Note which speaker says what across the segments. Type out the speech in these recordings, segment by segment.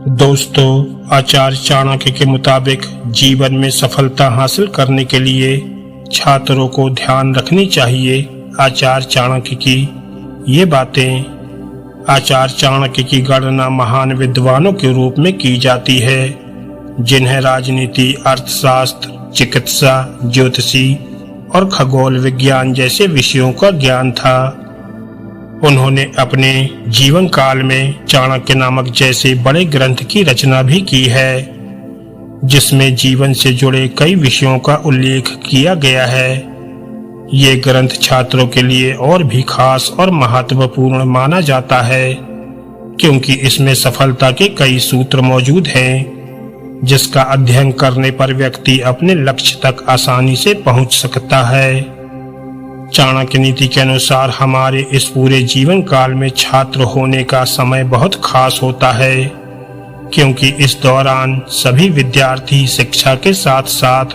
Speaker 1: दोस्तों, आचार्य चाणक्य के मुताबिक जीवन में सफलता हासिल करने के लिए छात्रों को ध्यान रखनी चाहिए आचार्य चाणक्य की ये बातें। आचार्य चाणक्य की गणना महान विद्वानों के रूप में की जाती है, जिन्हें राजनीति, अर्थशास्त्र, चिकित्सा, ज्योतिषी और खगोल विज्ञान जैसे विषयों का ज्ञान था। उन्होंने अपने जीवन काल में चाणक्य नामक जैसे बड़े ग्रंथ की रचना भी की है, जिसमें जीवन से जुड़े कई विषयों का उल्लेख किया गया है। ये ग्रंथ छात्रों के लिए और भी खास और महत्वपूर्ण माना जाता है, क्योंकि इसमें सफलता के कई सूत्र मौजूद हैं, जिसका अध्ययन करने पर व्यक्ति अपने लक्ष्य तक आसानी से पहुंच सकता है। चाणक्य नीति के अनुसार हमारे इस पूरे जीवन काल में छात्र होने का समय बहुत खास होता है, क्योंकि इस दौरान सभी विद्यार्थी शिक्षा के साथ साथ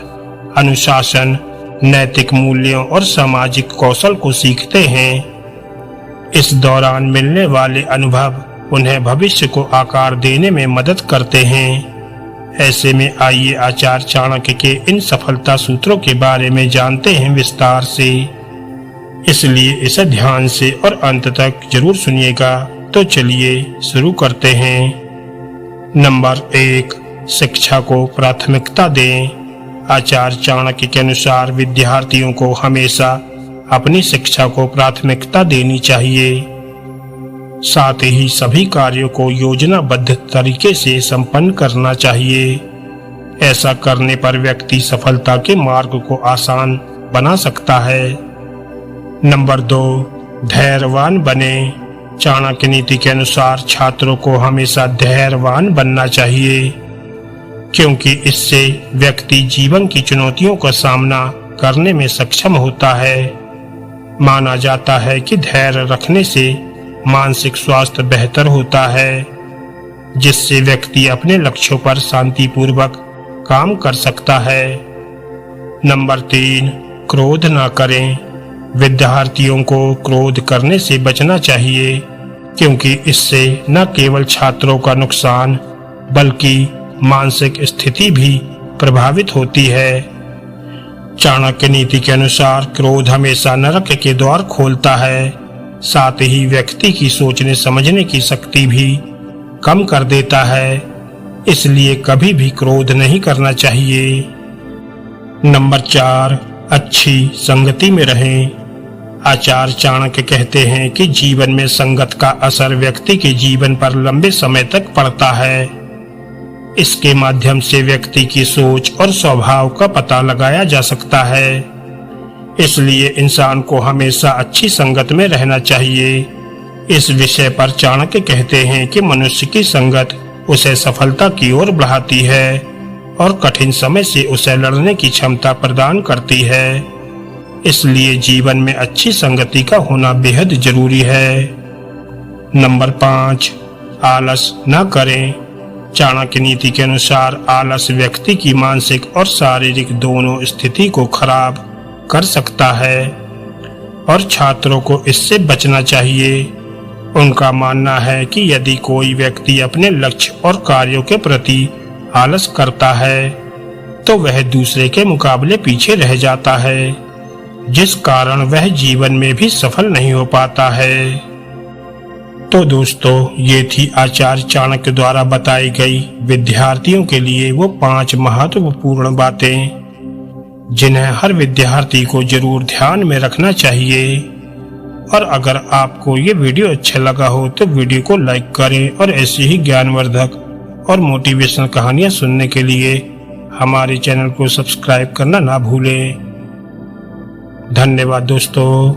Speaker 1: अनुशासन, नैतिक मूल्यों और सामाजिक कौशल को सीखते हैं। इस दौरान मिलने वाले अनुभव उन्हें भविष्य को आकार देने में मदद करते हैं। ऐसे में आइए आचार्य चाणक्य के इन सफलता सूत्रों के बारे में जानते हैं विस्तार से। इसलिए इसे ध्यान से और अंत तक जरूर सुनिएगा। तो चलिए शुरू करते हैं। नंबर 1, शिक्षा को प्राथमिकता दें। आचार्य चाणक्य के अनुसार विद्यार्थियों को हमेशा अपनी शिक्षा को प्राथमिकता देनी चाहिए। साथ ही सभी कार्यों को योजनाबद्ध तरीके से संपन्न करना चाहिए। ऐसा करने पर व्यक्ति सफलता के मार्ग को आसान बना सकता है। नंबर 2, धैर्यवान बने। चाणक्य नीति के अनुसार छात्रों को हमेशा धैर्यवान बनना चाहिए, क्योंकि इससे व्यक्ति जीवन की चुनौतियों का सामना करने में सक्षम होता है। माना जाता है कि धैर्य रखने से मानसिक स्वास्थ्य बेहतर होता है, जिससे व्यक्ति अपने लक्ष्यों पर शांतिपूर्वक काम कर सकता है। नंबर 3, क्रोध न करें। विद्यार्थियों को क्रोध करने से बचना चाहिए, क्योंकि इससे न केवल छात्रों का नुकसान बल्कि मानसिक स्थिति भी प्रभावित होती है। चाणक्य नीति के अनुसार क्रोध हमेशा नरक के द्वार खोलता है, साथ ही व्यक्ति की सोचने समझने की शक्ति भी कम कर देता है। इसलिए कभी भी क्रोध नहीं करना चाहिए। नंबर 4, अच्छी संगति में रहें। आचार्य चाणक्य कहते हैं कि जीवन में संगत का असर व्यक्ति के जीवन पर लंबे समय तक पड़ता है। इसके माध्यम से व्यक्ति की सोच और स्वभाव का पता लगाया जा सकता है। इसलिए इंसान को हमेशा अच्छी संगत में रहना चाहिए। इस विषय पर चाणक्य कहते हैं कि मनुष्य की संगत उसे सफलता की ओर बढ़ाती है और कठिन समय से उसे लड़ने की क्षमता प्रदान करती है। इसलिए जीवन में अच्छी संगति का होना बेहद जरूरी है। नंबर 5, आलस न करें। चाणक्य नीति के अनुसार आलस व्यक्ति की मानसिक और शारीरिक दोनों स्थिति को खराब कर सकता है और छात्रों को इससे बचना चाहिए। उनका मानना है कि यदि कोई व्यक्ति अपने लक्ष्य और कार्यों के प्रति आलस करता है तो वह दूसरे के मुकाबले पीछे रह जाता है, जिस कारण वह जीवन में भी सफल नहीं हो पाता है। तो दोस्तों, ये थी आचार्य चाणक्य द्वारा बताई गई विद्यार्थियों के लिए वो 5 महत्वपूर्ण बातें, जिन्हें हर विद्यार्थी को जरूर ध्यान में रखना चाहिए। और अगर आपको ये वीडियो अच्छा लगा हो तो वीडियो को लाइक करें और ऐसी ही ज्ञानवर्धक और मोटिवेशनल कहानियां सुनने के लिए हमारे चैनल को सब्सक्राइब करना ना भूलें। धन्यवाद दोस्तों।